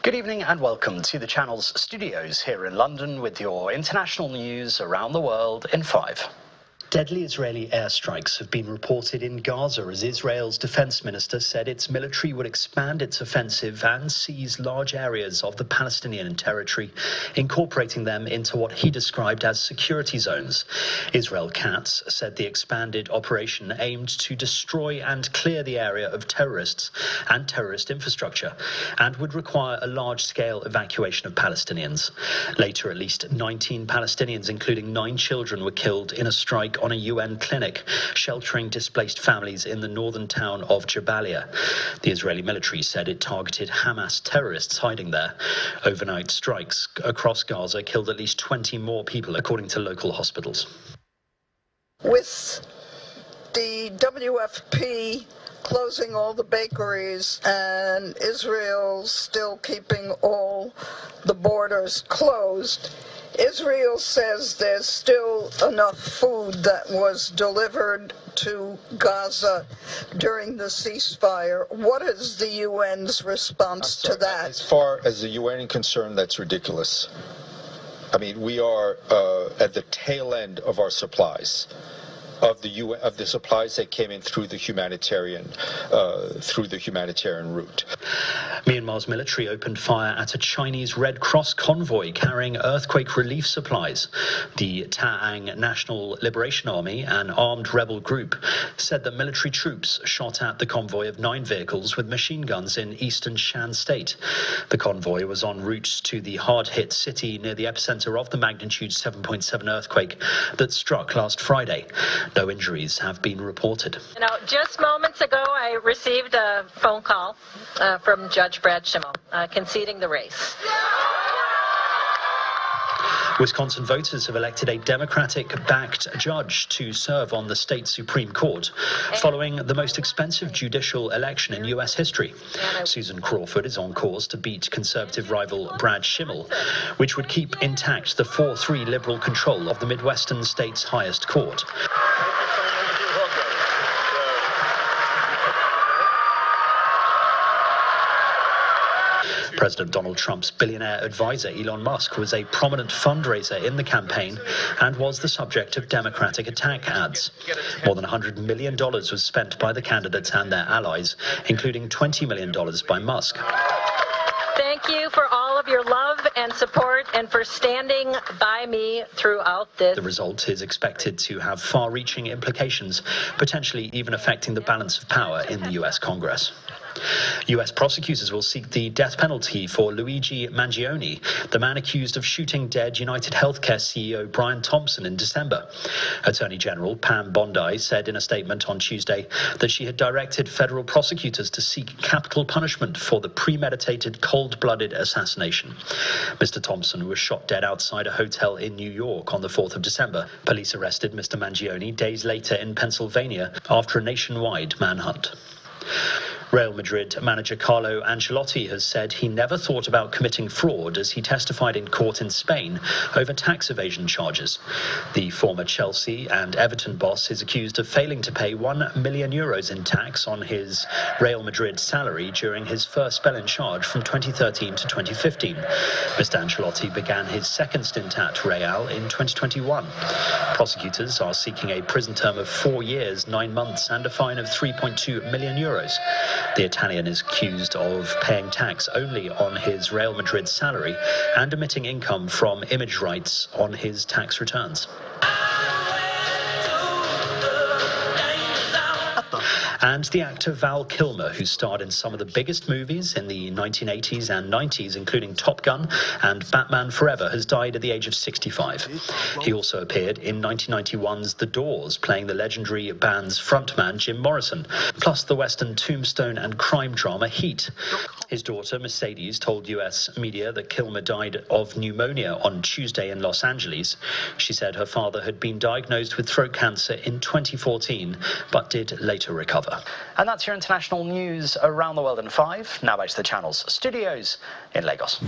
Good evening and welcome to the channel's studios here in London with your international news around the world in 5. Deadly Israeli airstrikes have been reported in Gaza as Israel's defense minister said its military would expand its offensive and seize large areas of the Palestinian territory, incorporating them into what he described as security zones. Israel Katz said the expanded operation aimed to destroy and clear the area of terrorists and terrorist infrastructure and would require a large-scale evacuation of Palestinians. Later, at least 19 Palestinians, including 9 children, were killed in a strike on a UN clinic sheltering displaced families in the northern town of Jabalia. The Israeli military said it targeted Hamas terrorists hiding there. Overnight strikes across Gaza killed at least 20 more people, according to local hospitals. With the WFP closing all the bakeries and Israel still keeping all the borders closed, Israel says there's still enough food that was delivered to Gaza during the ceasefire. What is the UN's response to that? As far as the UN is concerned, that's ridiculous. I mean, we are at the tail end of our supplies. Of the supplies that came in through the humanitarian route. Myanmar's military opened fire at a Chinese Red Cross convoy carrying earthquake relief supplies. The Taang National Liberation Army, an armed rebel group, said that military troops shot at the convoy of 9 vehicles with machine guns in eastern Shan state. The convoy was en route to the hard-hit city near the epicenter of the magnitude 7.7 earthquake that struck last Friday. No injuries have been reported. Just moments ago, I received a phone call from Judge Brad Schimmel conceding the race. Wisconsin voters have elected a Democratic-backed judge to serve on the state Supreme Court, following the most expensive judicial election in U.S. history. Susan Crawford is on course to beat conservative rival Brad Schimmel, which would keep intact the 4-3 liberal control of the Midwestern state's highest court. President Donald Trump's billionaire advisor Elon Musk was a prominent fundraiser in the campaign and was the subject of Democratic attack ads. More than $100 million was spent by the candidates and their allies, including $20 million by Musk. Thank you for all of your love and support and for standing by me throughout this. The result is expected to have far-reaching implications, potentially even affecting the balance of power in the U.S. Congress. U.S. prosecutors will seek the death penalty for Luigi Mangione, the man accused of shooting dead United Healthcare CEO Brian Thompson in December. Attorney General Pam Bondi said in a statement on Tuesday that she had directed federal prosecutors to seek capital punishment for the premeditated, cold-blooded assassination. Mr. Thompson was shot dead outside a hotel in New York on the 4th of December. Police arrested Mr. Mangione days later in Pennsylvania after a nationwide manhunt. Real Madrid manager Carlo Ancelotti has said he never thought about committing fraud as he testified in court in Spain over tax evasion charges. The former Chelsea and Everton boss is accused of failing to pay €1 million in tax on his Real Madrid salary during his first spell in charge from 2013 to 2015. Mr. Ancelotti began his second stint at Real in 2021. Prosecutors are seeking a prison term of 4 years, 9 months and a fine of €3.2 million. The Italian is accused of paying tax only on his Real Madrid salary and omitting income from image rights on his tax returns. And the actor Val Kilmer, who starred in some of the biggest movies in the 1980s and 90s, including Top Gun and Batman Forever, has died at the age of 65. He also appeared in 1991's The Doors, playing the legendary band's frontman Jim Morrison, plus the western tombstone and crime drama Heat. His daughter, Mercedes, told U.S. media that Kilmer died of pneumonia on Tuesday in Los Angeles. She said her father had been diagnosed with throat cancer in 2014, but did later recover. And that's your international news around the world in 5. Now back to the channel's studios in Lagos.